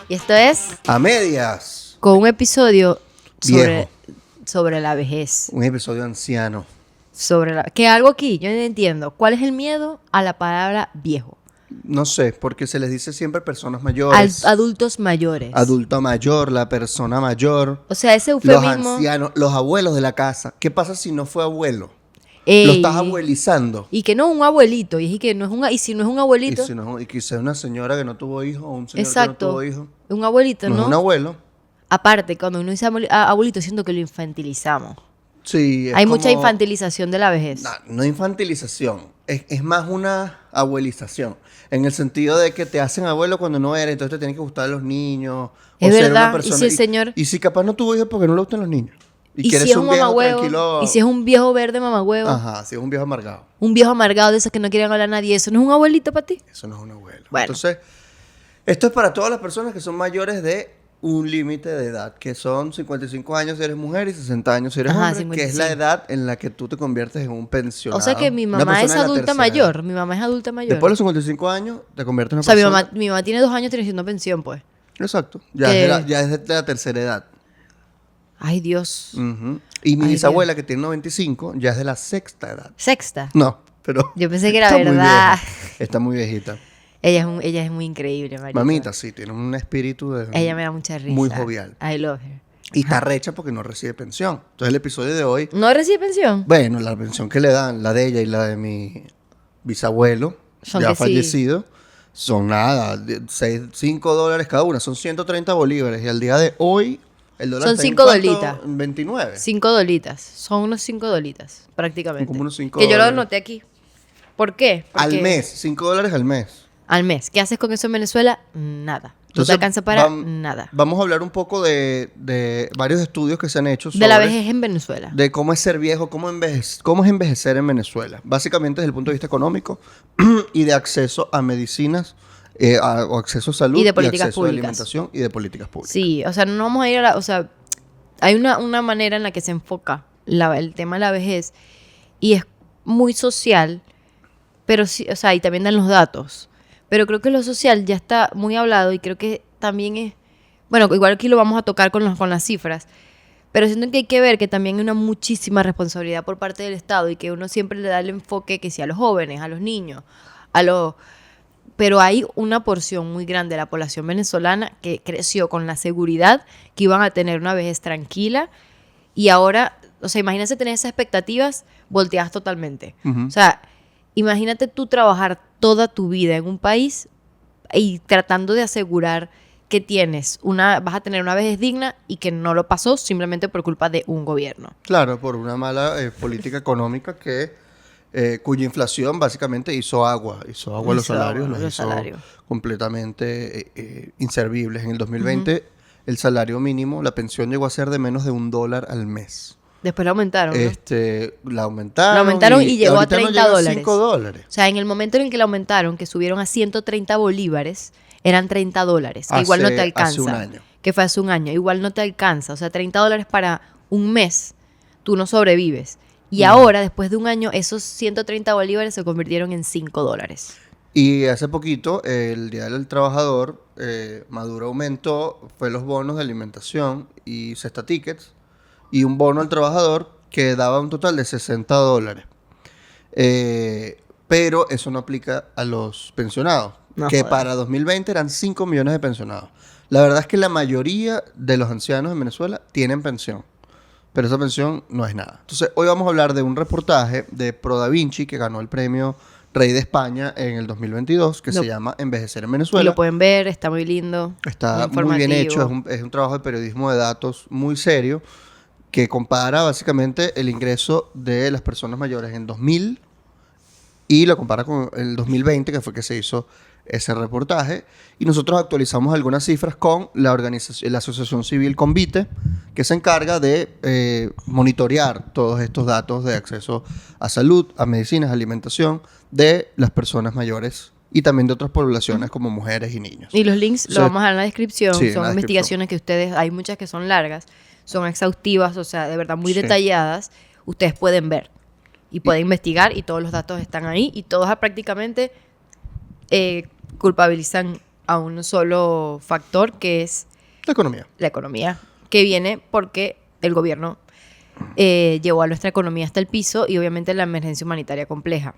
Y esto es A medias. con un episodio Viejo. sobre la vejez. Un episodio anciano. Que algo aquí, yo no entiendo. ¿Cuál es el miedo a la palabra viejo? No sé, porque se les dice siempre personas mayores. Adultos mayores. Adulto mayor, la persona mayor. O sea, ese Los eufemismo. ancianos, los abuelos de la casa. ¿Qué pasa si no fue abuelo? Ey, Lo estás abuelizando. Y que no un abuelito. Y que no es y si no es un abuelito. Y quizás una señora que no tuvo hijo o un señor Exacto. que no tuvo hijo. Un abuelito, No ¿no? es un abuelo. Aparte, cuando uno dice abuelito, siento que lo infantilizamos. Sí, es Hay mucha como- infantilización de la vejez. No infantilización, es más una abuelización. En el sentido de que te hacen abuelo cuando no eres, entonces te tienen que gustar a los niños. Es o ser verdad, una persona. y si el señor- Y si capaz no tuvo hijos porque no le gustan los niños. Y quieres si es un viejo mamagüevo, tranquilo. y si es un viejo verde mamagüevo, Ajá, si es un viejo amargado. un viejo amargado de esos que no quieren hablar a nadie, ¿eso no es un abuelito para ti? Eso no es un abuelo. Bueno. Entonces, esto es para todas las personas que son mayores de un límite de edad, que son 55 años si eres mujer y 60 años si eres Ajá, hombre, que es 55. la edad en la que tú te conviertes en un pensionado. O sea que mi Una mamá es persona de la adulta tercera mayor. edad. Mi mamá es adulta mayor. Después de los 55 años te conviertes en O una sea, persona. mi mamá tiene 2 años teniendo pensión, pues. Exacto. Ya es de la tercera edad. Ay, Dios. Ujú. Y mi Ay, bisabuela, que tiene 95, ya es de la sexta edad. Sexta. No, pero. Yo pensé que era está muy verdad. vieja. Está muy viejita. Ella es muy increíble, marica. Mamita, sí, tiene un espíritu de. Ella me da mucha risa. Muy jovial. I love her. Y está recha porque no recibe pensión. Entonces, el episodio de hoy. ¿No recibe pensión? Bueno, la pensión que le dan, la de ella y la de mi bisabuelo, Son ya que sí. fallecido, son nada, $5 cada una, son 130 bolívares. Y al día de hoy, el dólar Son está en 5 ¿cuánto? dolitas. 29. 5 dolitas. Son unos 5 dolitas, prácticamente. Son como unos 5 que yo lo dólares. anoté aquí. ¿Por qué? Al Porque- mes, $5 al mes. Al mes. ¿Qué haces con eso en Venezuela? Nada. No te Entonces, alcanza para vam- nada. Vamos a hablar un poco de varios estudios que se han hecho sobre De la vejez en Venezuela. de cómo es ser viejo, cómo es envejecer en Venezuela. Básicamente desde el punto de vista económico y de acceso a medicinas, o acceso a salud Y de políticas acceso públicas. a alimentación y de políticas públicas. Sí, o sea, no vamos a ir a la... O sea, hay una manera en la que se enfoca el tema de la vejez y es muy social, pero sí, o sea, y también dan los datos. Pero creo que lo social ya está muy hablado y creo que también es... Bueno, igual aquí lo vamos a tocar con las cifras, pero siento que hay que ver que también hay una muchísima responsabilidad por parte del Estado y que uno siempre le da el enfoque que sí a los jóvenes, a los niños, a los... Pero hay una porción muy grande de la población venezolana que creció con la seguridad que iban a tener una vejez tranquila y ahora, o sea, imagínate tener esas expectativas volteadas totalmente. Ujú. O sea, imagínate tú trabajar toda tu vida en un país y tratando de asegurar que vas a tener una vejez digna y que no lo pasó simplemente por culpa de un gobierno. Claro, por una mala política económica cuya inflación básicamente hizo agua los Hizo salarios, agua, los los hizo salarios. completamente inservibles. En el 2020 el salario mínimo, la pensión llegó a ser de menos de $1 al mes. Después lo aumentaron, ¿no? La aumentaron. Lo aumentaron y llegó a ahorita no $30. llega a $5. O sea, en el momento en el que la aumentaron, que subieron a 130 bolívares, eran $30, que igual no te alcanza. Hace un año. Que fue hace un año, igual no te alcanza. O sea, $30 para un mes, tú no sobrevives. Y ahora, después de un año, esos 130 bolívares se convirtieron en $5. Y hace poquito, el Día del Trabajador, Maduro aumentó, fue los bonos de alimentación y cesta tickets, y un bono al trabajador que daba un total de $60. Pero eso no aplica a los pensionados, No que jodas. para 2020 eran 5 millones de pensionados. La verdad es que la mayoría de los ancianos en Venezuela tienen pensión, pero esa pensión no es nada. Entonces, hoy vamos a hablar de un reportaje de Pro Da Vinci que ganó el premio Rey de España en el 2022, que Lo- se llama Envejecer en Y Venezuela. lo pueden ver, está muy lindo. Está muy bien hecho, es un trabajo de periodismo de datos muy serio que compara básicamente el ingreso de las personas mayores en 2000 y lo compara con el 2020, que fue que se hizo ese reportaje. Y nosotros actualizamos algunas cifras con la organización, la Asociación Civil Convite, que se encarga de monitorear todos estos datos de acceso a salud, a medicinas, a alimentación de las personas mayores y también de otras poblaciones como mujeres y niños. Y los links O sea, los vamos a dar en la descripción. sí, en Son la investigaciones que ustedes, hay muchas que son largas, son exhaustivas, o sea, de verdad muy Sí. detalladas. Ustedes pueden ver y pueden investigar y todos los datos están ahí y todos prácticamente culpabilizan a un solo factor, que es La economía. la economía, que viene porque el gobierno llevó a nuestra economía hasta el piso y obviamente la emergencia humanitaria compleja.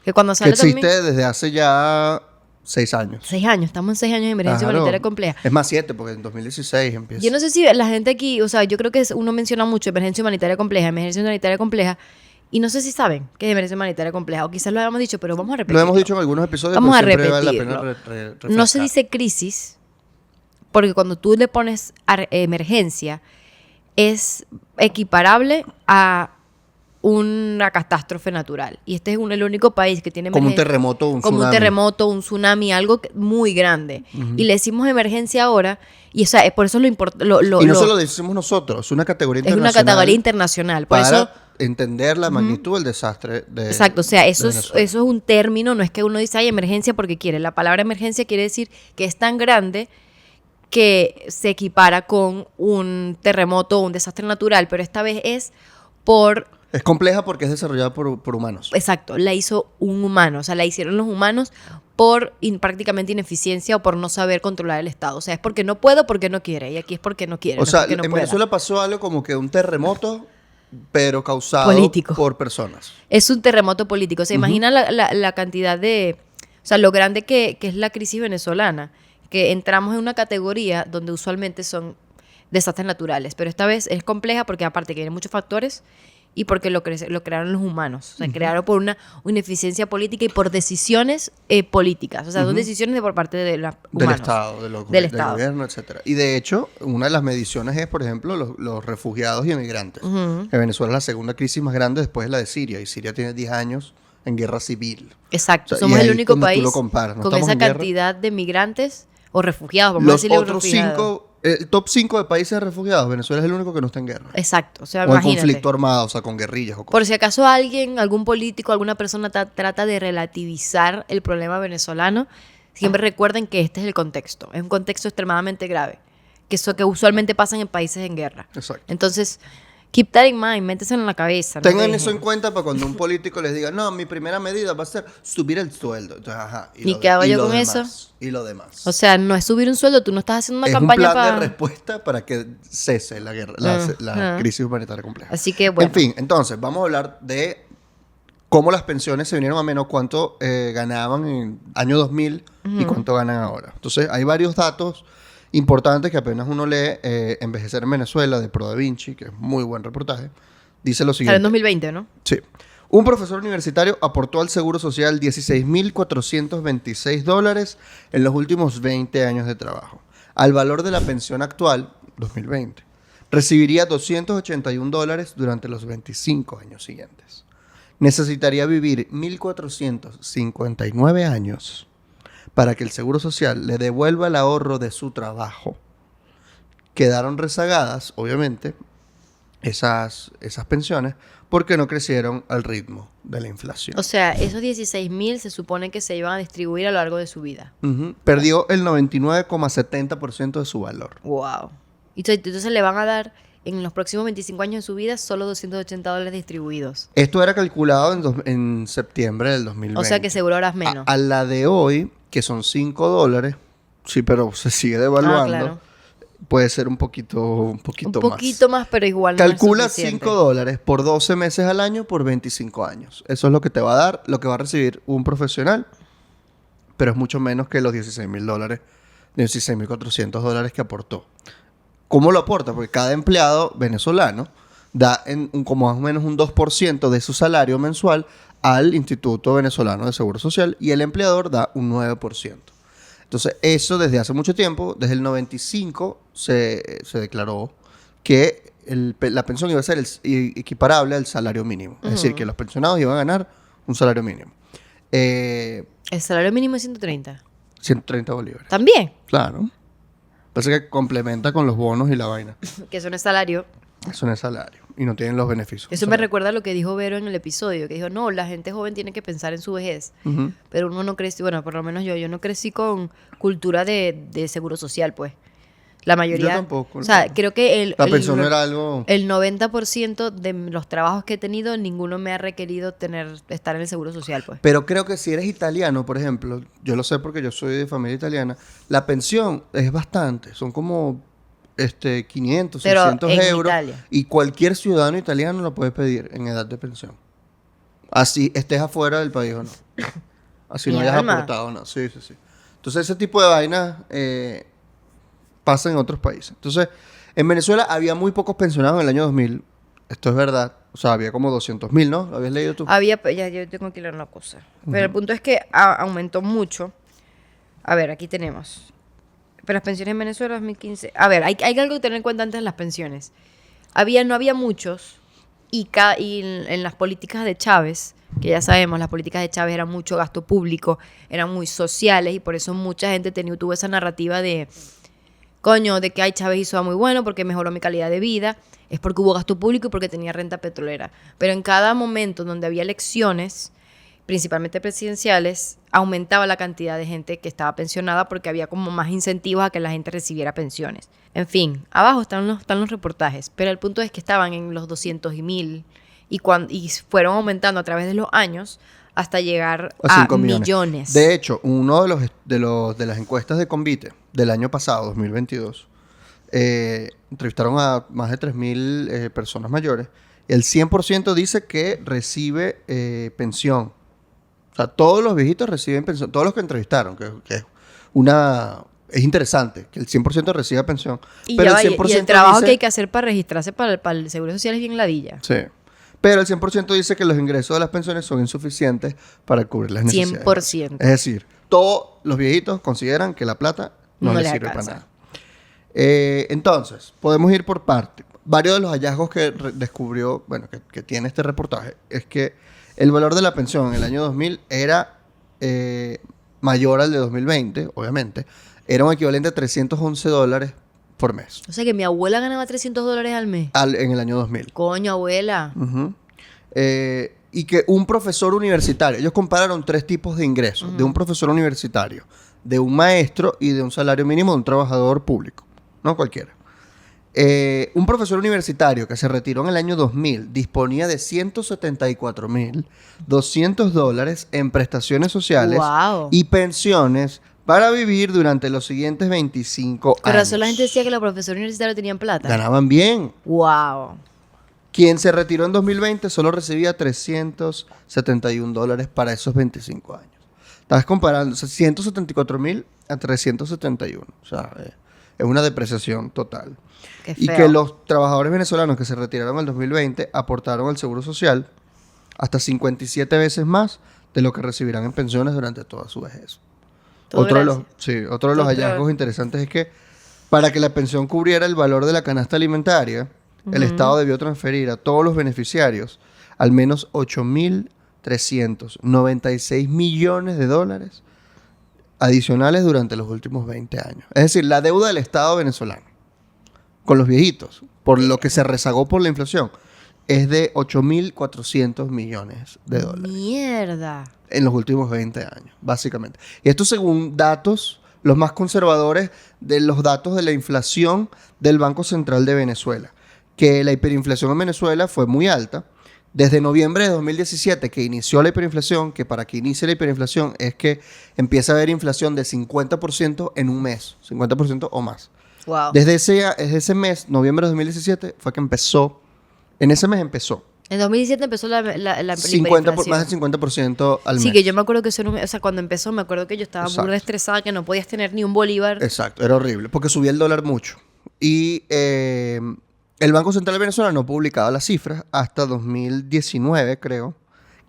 Que cuando Que sale existe también... desde hace ya 6 años. 6 años, estamos en 6 años de emergencia Claro. humanitaria compleja. Es más 7, porque en 2016 empieza. Yo no sé si la gente aquí, o sea, yo creo que uno menciona mucho emergencia humanitaria compleja, y no sé si saben qué es emergencia humanitaria compleja, o quizás lo hayamos dicho, pero vamos a repetirlo. Lo hemos dicho en algunos episodios, Vamos pero a siempre vale la repetirlo. pena No se refrescar. dice crisis, porque cuando tú le pones emergencia, es equiparable a una catástrofe natural. Y este es el único país que tiene Como un emergencia. terremoto, un Como tsunami. un terremoto, un tsunami, algo muy grande. Y le decimos emergencia ahora, y o sea, por eso lo importante. Y no solo lo decimos nosotros, es una categoría Es internacional. una categoría internacional. Por para eso, entender la magnitud del desastre de exacto, o sea, eso de es Venezuela. un término, no es que uno dice, hay emergencia porque quiere. La palabra emergencia quiere decir que es tan grande que se equipara con un terremoto o un desastre natural, pero esta vez es por... Es compleja porque es desarrollada por humanos. Exacto, la hizo un humano, o sea, la hicieron los humanos por prácticamente ineficiencia o por no saber controlar el Estado. O sea, es porque no puedo, porque no quiere, y aquí es porque no quiere, O no es sea, porque no en pueda. Venezuela pasó algo como que un terremoto, pero causado Político. por personas. Es un terremoto político. ¿Se imagina la cantidad de... O sea, lo grande que es la crisis venezolana? Que entramos en una categoría donde usualmente son desastres naturales, pero esta vez es compleja porque aparte que tiene muchos factores y porque lo crearon los humanos. O sea, crearon por una ineficiencia política y por decisiones políticas. O sea, son decisiones por parte de los Del humanos. Estado, del Estado. gobierno, etcétera. Y de hecho, una de las mediciones es, por ejemplo, los refugiados y emigrantes. Que Venezuela es la segunda crisis más grande después de la de Siria. Y Siria tiene 10 años en guerra civil. Exacto. O sea, Somos y el ahí único cuando tú país lo comparas, no con estamos esa en guerra. cantidad de migrantes o refugiados. Vamos a Los decirle otros refugiados. 5, el top 5 de países de refugiados, Venezuela es el único que no está en guerra. Exacto. O sea, O en imagínate. conflicto armado, o sea, con guerrillas o cosas. Por si acaso algún político, alguna persona trata de relativizar el problema venezolano, siempre recuerden que este es el contexto. Es un contexto extremadamente grave, que usualmente pasan en países en guerra. Exacto. Entonces, keep that in mind, méteselo en la cabeza. no Tengan dejen. eso en cuenta para cuando un político les diga, no, mi primera medida va a ser subir el sueldo. Entonces, ajá. ¿Y qué hago yo con eso? Y lo demás. O sea, no es subir un sueldo, tú no estás haciendo una es un campaña plan de para... respuesta para que cese la guerra, la crisis humanitaria compleja. Así que, bueno. En fin, entonces, vamos a hablar de cómo las pensiones se vinieron a menos, cuánto ganaban en el año 2000 y cuánto ganan ahora. Entonces, hay varios datos importantes que apenas uno lee. Envejecer en Venezuela, de Pro Da Vinci, que es muy buen reportaje, dice lo Sale siguiente. en 2020, ¿no? Sí. Un profesor universitario aportó al Seguro Social $16,426 en los últimos 20 años de trabajo. Al valor de la pensión actual, 2020, recibiría $281 durante los 25 años siguientes. Necesitaría vivir 1.459 años para que el Seguro Social le devuelva el ahorro de su trabajo. Quedaron rezagadas, obviamente, esas pensiones porque no crecieron al ritmo de la inflación. O sea, esos 16.000 se supone que se iban a distribuir a lo largo de su vida. Perdió el 99,70% de su valor. Wow. Y entonces le van a dar en los próximos 25 años de su vida solo $280 distribuidos. Esto era calculado en septiembre del 2020. O sea que seguro ahora es menos. A la de hoy, que son $5, sí, pero se sigue devaluando, claro. puede ser un poquito Un más. poquito más, pero igual Calcula no es suficiente. $5 por 12 meses al año por 25 años. Eso es lo que te va a dar, lo que va a recibir un profesional, pero es mucho menos que los $16,000, $16,400 que aportó. ¿Cómo lo aporta? Porque cada empleado venezolano da como más o menos un 2% de su salario mensual al Instituto Venezolano de Seguro Social y el empleador da un 9%. Entonces, eso desde hace mucho tiempo, desde el 95, se declaró que la pensión iba a ser equiparable al salario mínimo. Es decir, que los pensionados iban a ganar un salario mínimo. El salario mínimo es 130. 130 bolívares. También. Claro. Parece que complementa con los bonos y la vaina. Que eso no es salario. Eso no es salario. Y no tienen los beneficios. Eso me recuerda a lo que dijo Vero en el episodio, que dijo, no, la gente joven tiene que pensar en su vejez. Ujú. Pero uno no creció, bueno, por lo menos yo no crecí con cultura de seguro social, pues. O La mayoría. Yo tampoco. O sea, creo que la pensión no era algo... el 90% de los trabajos que he tenido, ninguno me ha requerido estar en el seguro social, pues. Pero creo que si eres italiano, por ejemplo, yo lo sé porque yo soy de familia italiana, la pensión es bastante. Son como 500, Pero 600 en euros. Italia. Y cualquier ciudadano italiano lo puede pedir en edad de pensión. Así estés afuera del país o no. Así no Mi hayas alma. aportado o no. Sí, sí, sí. Entonces ese tipo de vainas pasa en otros países. Entonces, en Venezuela había muy pocos pensionados en el año 2000. Esto es verdad. O sea, había como 200.000, ¿no? ¿Lo habías leído tú? Ya, yo tengo que leer una cosa. Pero el punto es que aumentó mucho. A ver, aquí tenemos. Pero las pensiones en Venezuela 2015. A ver, hay algo que tener en cuenta antes de las pensiones. No había muchos. Y en las políticas de Chávez, que ya sabemos, las políticas de Chávez eran mucho gasto público, eran muy sociales, y por eso mucha gente tuvo esa narrativa de, coño, de que Chávez hizo algo muy bueno porque mejoró mi calidad de vida. Es porque hubo gasto público y porque tenía renta petrolera. Pero en cada momento donde había elecciones, principalmente presidenciales, aumentaba la cantidad de gente que estaba pensionada porque había como más incentivos a que la gente recibiera pensiones. En fin, abajo están los reportajes, pero el punto es que estaban en los 200 y 1000 y fueron aumentando a través de los años hasta llegar a 5 millones. De hecho, uno de las encuestas de Convite del año pasado, 2022, entrevistaron a más de 3.000 personas mayores. El 100% dice que recibe pensión. O sea, todos los viejitos reciben pensión. Todos los que entrevistaron, que es interesante que el 100% reciba pensión. Pero el 100% y el trabajo dice, que hay que hacer para registrarse para el Seguro Social es bien ladilla. Sí. Pero el 100% dice que los ingresos de las pensiones son insuficientes para cubrir las necesidades. 100%. Es decir, todos los viejitos consideran que la plata no les sirve para nada. Entonces, podemos ir por parte. Varios de los hallazgos que descubrió, bueno, que tiene este reportaje, es que el valor de la pensión en el año 2000 era mayor al de 2020, obviamente. Era un equivalente a $311 por mes. O sea que mi abuela ganaba $300 al mes. En el año 2000. Coño, abuela. Uh-huh. Y que un profesor universitario, ellos compararon 3 tipos de ingresos, de un profesor universitario, de un maestro y de un salario mínimo de un trabajador público, no cualquiera. Un profesor universitario que se retiró en el año 2000 disponía de $174.200 en prestaciones sociales y pensiones para vivir durante los siguientes 25 Pero años. eso la gente decía que los profesores universitarios tenían plata. Ganaban bien. Wow. Quien se retiró en 2020 solo recibía $371 para esos 25 años. Estás comparando 174.000 a 371. O sea, es una depreciación total. Qué Y feo. que los trabajadores venezolanos que se retiraron en el 2020 aportaron al Seguro Social hasta 57 veces más de lo que recibirán en pensiones durante toda su vejez. Otro de los hallazgos interesantes es que para que la pensión cubriera el valor de la canasta alimentaria, el Estado debió transferir a todos los beneficiarios al menos $8.396 millones adicionales durante los últimos 20 años. Es decir, la deuda del Estado venezolano con los viejitos, por lo que se rezagó por la inflación, es de $8.400 millones. Mierda. En los últimos 20 años, básicamente. Y esto según datos, los más conservadores de los datos de la inflación del Banco Central de Venezuela. Que la hiperinflación en Venezuela fue muy alta. Desde noviembre de 2017, que inició la hiperinflación, que para que inicie la hiperinflación es que empieza a haber inflación de 50% en un mes, 50% o más. Wow. Desde ese mes, noviembre de 2017, fue que empezó. En ese mes empezó. En 2017 empezó la 50 más del 50% al mes. Sí, que yo me acuerdo que eso o sea, cuando empezó me acuerdo que yo estaba burda estresada, que no podías tener ni un bolívar. Exacto, era horrible, porque subía el dólar mucho. Y el Banco Central de Venezuela no publicaba las cifras hasta 2019, creo,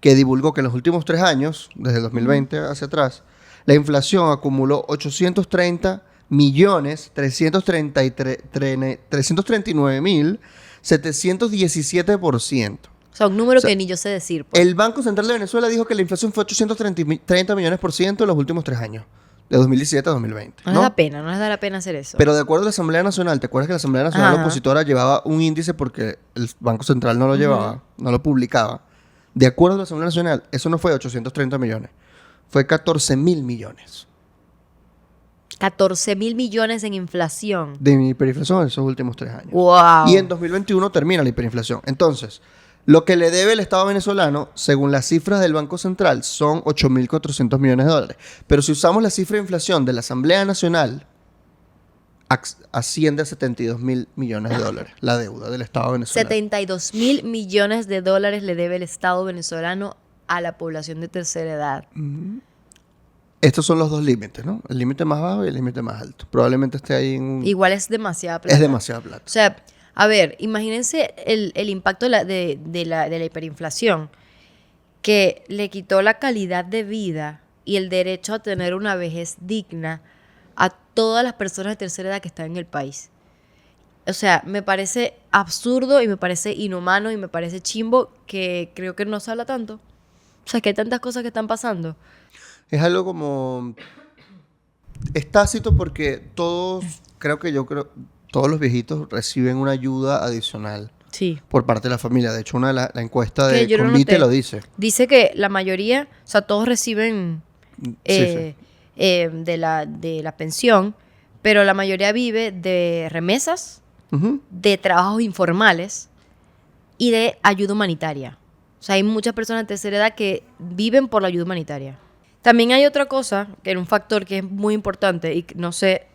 que divulgó que en los últimos 3 años, desde 2020 hacia atrás, la inflación acumuló 839.717%. O sea, un número que ni yo sé decir. Pues. El Banco Central de Venezuela dijo que la inflación fue 830 millones por ciento en los últimos 3 años, de 2017 a 2020. No les da pena, no les da la pena hacer eso. Pero de acuerdo a la Asamblea Nacional, ¿te acuerdas que la Asamblea Nacional opositora llevaba un índice porque el Banco Central no lo llevaba, no lo publicaba? De acuerdo a la Asamblea Nacional, eso no fue 830 millones, fue 14.000 millones. 14.000 millones en inflación. De hiperinflación en esos últimos 3 años. ¡Wow! Y en 2021 termina la hiperinflación. Entonces, lo que le debe el Estado venezolano, según las cifras del Banco Central, son 8.400 millones de dólares. Pero si usamos la cifra de inflación de la Asamblea Nacional, asciende a 72.000 millones de dólares la deuda del Estado venezolano. 72.000 millones de dólares le debe el Estado venezolano a la población de tercera edad. Estos son los dos límites, ¿no? El límite más bajo y el límite más alto. Probablemente esté ahí en un... Igual es demasiada plata. Es demasiada plata. O sea, a ver, imagínense el impacto de la hiperinflación, que le quitó la calidad de vida y el derecho a tener una vejez digna a todas las personas de tercera edad que están en el país. O sea, me parece absurdo y me parece inhumano y me parece chimbo, que creo que no se habla tanto. O sea, que hay tantas cosas que están pasando. Es algo como... Es tácito porque todos los viejitos reciben una ayuda adicional. Sí. Por parte de la familia. De hecho, la encuesta de yo Convite lo dice. Dice que la mayoría, o sea, todos reciben Sí. de la pensión, pero la mayoría vive de remesas, de trabajos informales y de ayuda humanitaria. O sea, hay muchas personas de tercera edad que viven por la ayuda humanitaria. También hay otra cosa, que era un factor que es muy importante y no sé,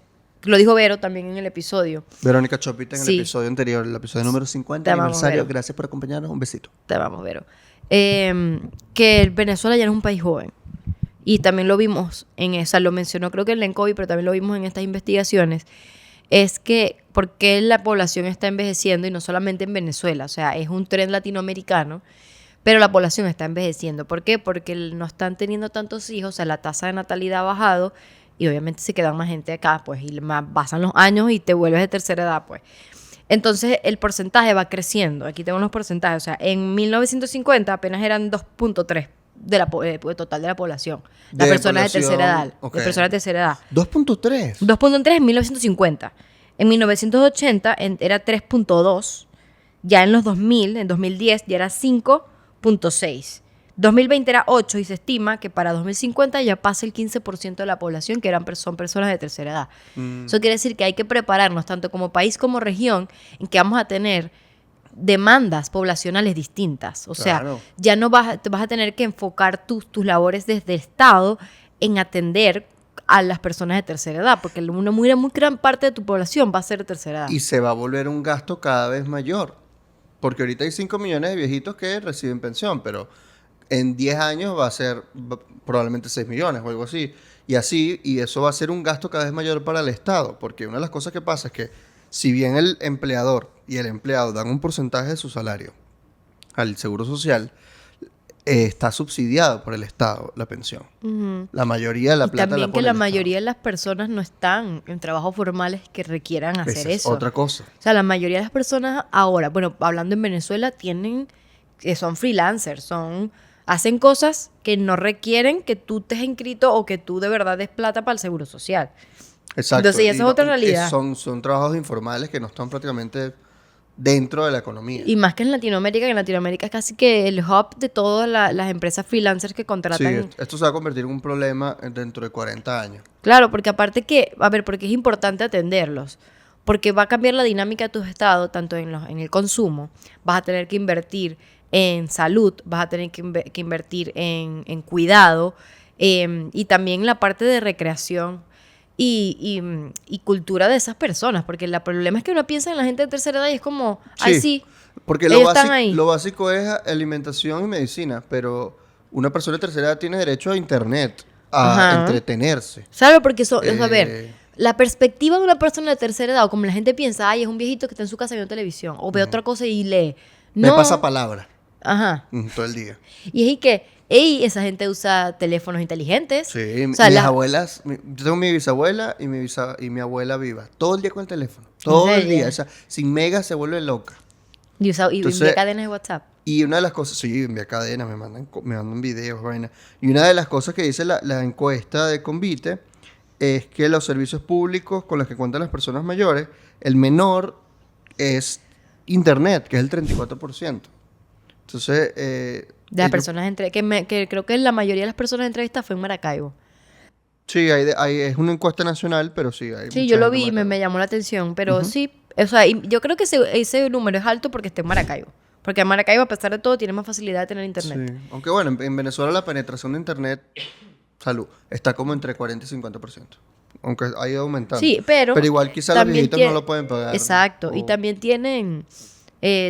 lo dijo Vero también en el episodio. Verónica Chopita en el episodio anterior, el episodio número 50, aniversario. Vero. Gracias por acompañarnos. Un besito. Te amamos, Vero. Que Venezuela ya no es un país joven. Y también lo vimos lo mencionó creo que en Lencovi, pero también lo vimos en estas investigaciones. Es que por qué la población está envejeciendo y no solamente en Venezuela. O sea, es un tren latinoamericano, pero la población está envejeciendo. ¿Por qué? Porque no están teniendo tantos hijos, o sea, la tasa de natalidad ha bajado y obviamente se queda más gente acá, pues, y pasan los años y te vuelves de tercera edad, pues. Entonces, el porcentaje va creciendo. Aquí tengo los porcentajes. O sea, en 1950 apenas eran 2.3 total de la población. Las personas de tercera edad. Okay. De personas de tercera edad. 2.3. 2.3 en 1950. En 1980 era 3.2. Ya en los 2000, en 2010 ya era 5.6. 2020 era 8 y se estima que para 2050 ya pasa el 15% de la población que son personas de tercera edad. Eso quiere decir que hay que prepararnos tanto como país como región en que vamos a tener demandas poblacionales distintas. O sea, ya no vas a tener que enfocar tus labores desde el Estado en atender a las personas de tercera edad, porque una muy gran parte de tu población va a ser de tercera edad. Y se va a volver un gasto cada vez mayor. Porque ahorita hay 5 millones de viejitos que reciben pensión, pero en 10 años va a ser probablemente 6 millones o algo así. Y eso va a ser un gasto cada vez mayor para el Estado. Porque una de las cosas que pasa es que si bien el empleador y el empleado dan un porcentaje de su salario al Seguro Social, está subsidiado por el Estado la pensión. La mayoría de la plata la pone también que el la Estado. mayoría de las personas no están en trabajos formales que requieran hacer Esa es eso. otra cosa. O sea, la mayoría de las personas ahora, bueno, hablando en Venezuela, son freelancers, hacen cosas que no requieren que tú estés inscrito o que tú de verdad des plata para el Seguro Social. Exacto. Entonces, esa es otra realidad. Son trabajos informales que no están prácticamente dentro de la economía. Y más que en Latinoamérica es casi que el hub de todas las empresas freelancers que contratan. Sí, esto se va a convertir en un problema dentro de 40 años. Claro, porque aparte porque es importante atenderlos. Porque va a cambiar la dinámica de tu estado, tanto en el consumo. Vas a tener que invertir en salud, vas a tener que invertir en cuidado, y también la parte de recreación y cultura de esas personas, porque el problema es que uno piensa en la gente de tercera edad y es como, sí, porque lo básico es alimentación y medicina, pero una persona de tercera edad tiene derecho a internet, a entretenerse. ¿Sabes? Porque a ver, la perspectiva de una persona de tercera edad, o como la gente piensa, es un viejito que está en su casa viendo televisión, o ve otra cosa y lee. Me pasa palabra. Ajá. Todo el día. Y es que esa gente usa teléfonos inteligentes. Sí, o sea, mis abuelas, yo tengo mi bisabuela y mi abuela viva. Todo el día con el teléfono. Todo el día. O sea, sin mega se vuelve loca. Y envía cadenas de WhatsApp. Y una de las cosas, sí, envía cadenas, me mandan videos, vaina. Y una de las cosas que dice la encuesta de Convite es que los servicios públicos con los que cuentan las personas mayores, el menor es internet, que es el 34%. Entonces, de las personas que creo que la mayoría de las personas entrevistadas fue en Maracaibo. Sí, es una encuesta nacional, pero sí hay Sí, mucha yo lo gente vi y me marcada. llamó la atención, pero sí, o sea, y yo creo que ese número es alto porque está en Maracaibo. Porque en Maracaibo, a pesar de todo, tiene más facilidad de tener Sí. internet. Aunque bueno, en Venezuela la penetración de internet, salud, está como entre 40 y 50%. Aunque ha ido aumentando. Sí, pero Pero igual quizá los también viejitos no tiene... lo pueden pagar. Exacto, y O- también tienen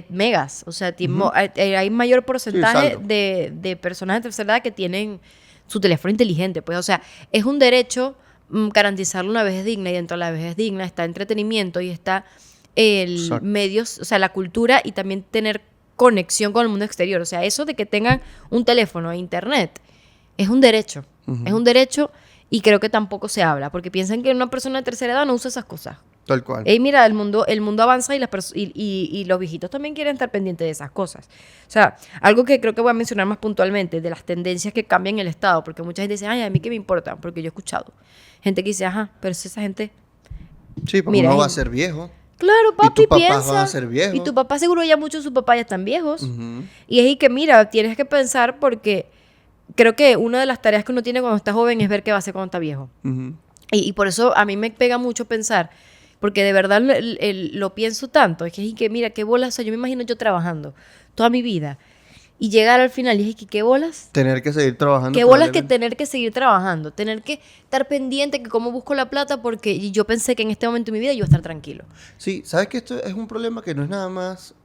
megas, o sea, Ujú. hay mayor Sí, porcentaje saldo. de personas de tercera edad que tienen su teléfono inteligente, pues, o sea, es un derecho garantizarle una vejez digna y dentro de la vejez digna está entretenimiento y está el Exacto. medios, o sea, la cultura y también tener conexión con el mundo exterior, o sea, eso de que tengan un teléfono e internet es un derecho, es Ujú. un derecho y creo que tampoco se habla, porque piensan que una persona de tercera edad no usa esas cosas. Tal cual. Ey, mira, el mundo avanza y, y los viejitos también quieren estar pendientes de esas cosas. O sea, algo que creo que voy a mencionar más puntualmente, de las tendencias que cambian en el Estado, porque mucha gente dice, ay, a mí qué me importa, porque yo he escuchado. Gente que dice, ajá, pero si esa gente, Sí, porque mira, uno va a ser viejo. claro, Y tus papi, papás van a piensa. ser Y tu viejos. papá seguro ya muchos de sus papás ya están viejos. Ujú. Y es ahí que, mira, tienes que pensar porque creo que una de las tareas que uno tiene cuando está joven es ver qué va a hacer cuando está viejo. Ujú. Y por eso a mí me pega mucho pensar, porque de verdad lo pienso tanto, es que mira, qué bolas, o sea, yo me imagino yo trabajando toda mi vida y llegar al final y es que qué bolas, Tener que seguir trabajando qué bolas que probablemente. tener que seguir trabajando, tener que estar pendiente que cómo busco la plata porque yo pensé que en este momento de mi vida yo iba a estar tranquilo. Sí, sabes que esto es un problema que no es nada más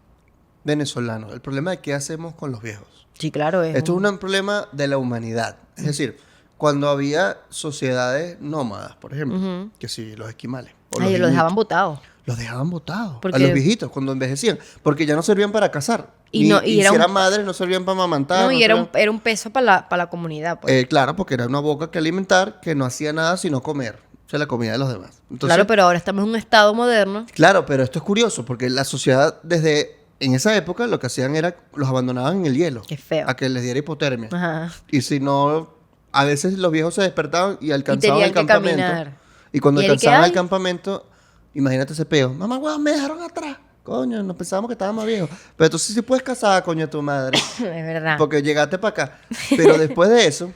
venezolano. El problema es qué hacemos con los viejos. Sí, claro, es Esto es un problema de la humanidad. Es decir, cuando había sociedades nómadas, por ejemplo, Ujú. que sí, los esquimales o Ay, los lo dejaban inuit, botado. los dejaban botados a Porque- los viejitos cuando envejecían, porque ya no servían para cazar. Y Ni- no- y y era si un- eran madres, no servían para amamantar. No, No y servían- era un peso para la comunidad, pues. Claro, porque era una boca que alimentar que no hacía nada sino comer. O sea, la comida de los demás. Entonces, Claro, pero ahora estamos en un estado moderno. claro, pero esto es curioso porque la sociedad desde en esa época lo que hacían era los abandonaban en el hielo. Qué feo. A que les diera hipotermia. Ajá. Y si no, a veces los viejos se despertaban y alcanzaban tenían el que campamento. caminar. Y cuando Y él que, alcanzaban el "Ay". campamento, imagínate ese peo. Mamá, weón, me dejaron atrás. Coño, nos pensábamos que estábamos viejos. Pero tú sí puedes casar, coño, tu madre. Es verdad. Porque llegaste para acá. Pero después de eso,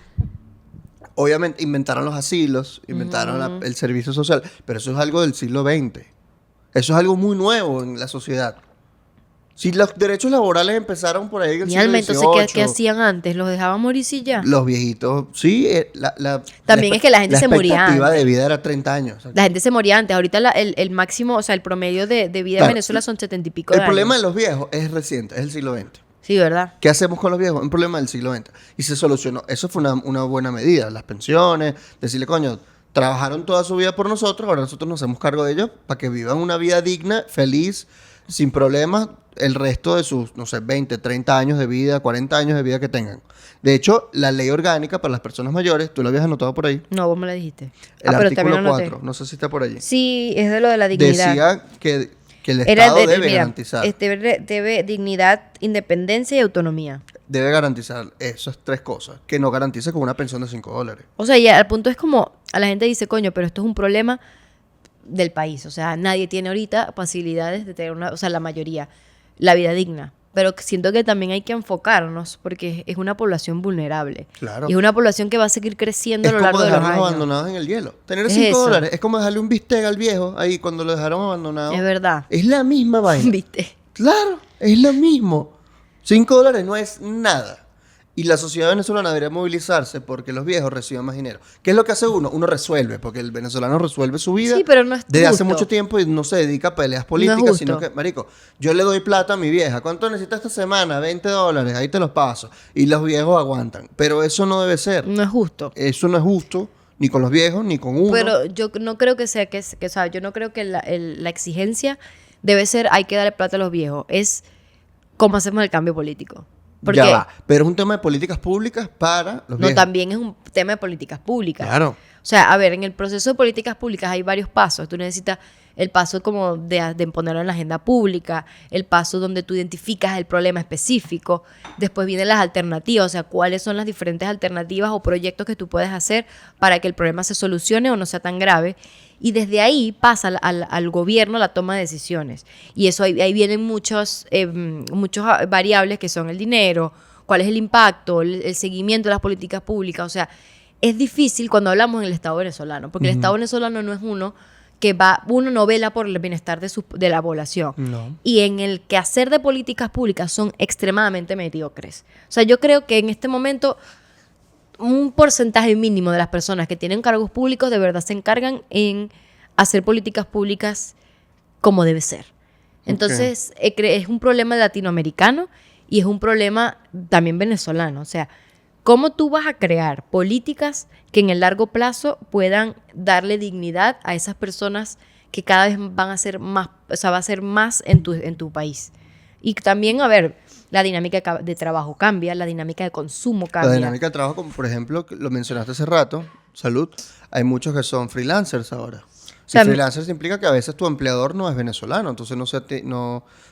obviamente inventaron los asilos, inventaron el servicio social. Pero eso es algo del siglo XX. Eso es algo muy nuevo en la sociedad. Si los derechos laborales empezaron por ahí en el Mi siglo alma, entonces, XVIII, ¿qué hacían antes? ¿Los dejaban morir y ya? los viejitos, sí, También es que la gente se moría La expectativa antes. de vida era 30 años. La gente se moría antes. Ahorita el máximo, o sea, el promedio de vida Claro. en Venezuela son 70 y pico El de problema de años. los viejos es reciente, es el siglo XX. Sí, ¿verdad? ¿Qué hacemos con los viejos? Un problema del siglo XX. Y se solucionó. Eso fue una buena medida. Las pensiones, decirle, coño, trabajaron toda su vida por nosotros, ahora nosotros nos hacemos cargo de ellos para que vivan una vida digna, feliz, sin problemas, el resto de sus, no sé, 20, 30 años de vida, 40 años de vida que tengan. De hecho, la ley orgánica para las personas mayores, tú lo habías anotado por ahí, No, vos me la dijiste. el Pero también artículo lo anoté. 4, no sé si está por allí. Sí, es de lo de la dignidad. Decía que el Era Estado debe mira, garantizar. debe dignidad, independencia y autonomía. Debe garantizar esas tres cosas. Que no garantice con una pensión de $5. O sea, ya al punto es como, a la gente dice, coño, pero esto es un problema del país. O sea, nadie tiene ahorita facilidades de tener o sea, la mayoría, la vida digna. Pero siento que también hay que enfocarnos porque es una población vulnerable. Claro. Y es una población que va a seguir creciendo Es a lo largo como de los dejarlos años. abandonados en el hielo. Tener Es $5 eso. es como dejarle un bistec al viejo ahí cuando lo dejaron abandonado. Es verdad. Es la misma vaina. ¿Viste? Claro, es lo mismo. $5 no es nada. Y la sociedad venezolana debería movilizarse porque los viejos reciban más dinero. ¿Qué es lo que hace uno? Uno resuelve, porque el venezolano resuelve su vida Sí, pero no es desde hace justo. mucho tiempo y no se dedica a peleas políticas, justo. sino que, marico, yo le doy plata a mi vieja. ¿Cuánto necesitas esta semana? $20, ahí te los paso. Y los viejos aguantan. Pero eso no debe ser. No es justo. Eso no es justo, ni con los viejos, ni con uno. Pero yo no creo que sea o sea, yo no creo que la exigencia debe ser hay que darle plata a los viejos. Es cómo hacemos el cambio político. Porque Ya va. Pero es un tema de políticas públicas para los no, viejos. también es un tema de políticas públicas. Claro. O sea, a ver, en el proceso de políticas públicas hay varios pasos. Tú necesitas el paso como de ponerlo en la agenda pública, el paso donde tú identificas el problema específico, después vienen las alternativas, o sea, cuáles son las diferentes alternativas o proyectos que tú puedes hacer para que el problema se solucione o no sea tan grave. Y desde ahí pasa al gobierno la toma de decisiones. Y eso ahí vienen muchos variables que son el dinero, cuál es el impacto, el seguimiento de las políticas públicas. O sea, es difícil cuando hablamos en el Estado venezolano, porque el Estado venezolano no es uno no vela por el bienestar de la población. No. Y en el quehacer de políticas públicas son extremadamente mediocres. O sea, yo creo que en este momento un porcentaje mínimo de las personas que tienen cargos públicos de verdad se encargan en hacer políticas públicas como debe ser. Entonces, es un problema latinoamericano y es un problema también venezolano. O sea, ¿cómo tú vas a crear políticas que en el largo plazo puedan darle dignidad a esas personas que cada vez van a ser más, o sea, va a ser más en tu país? Y también, a ver, la dinámica de trabajo cambia, la dinámica de consumo cambia. La dinámica de trabajo, como por ejemplo, lo mencionaste hace rato, salud, hay muchos que son freelancers ahora. O sea, freelancers implica que a veces tu empleador no es venezolano, entonces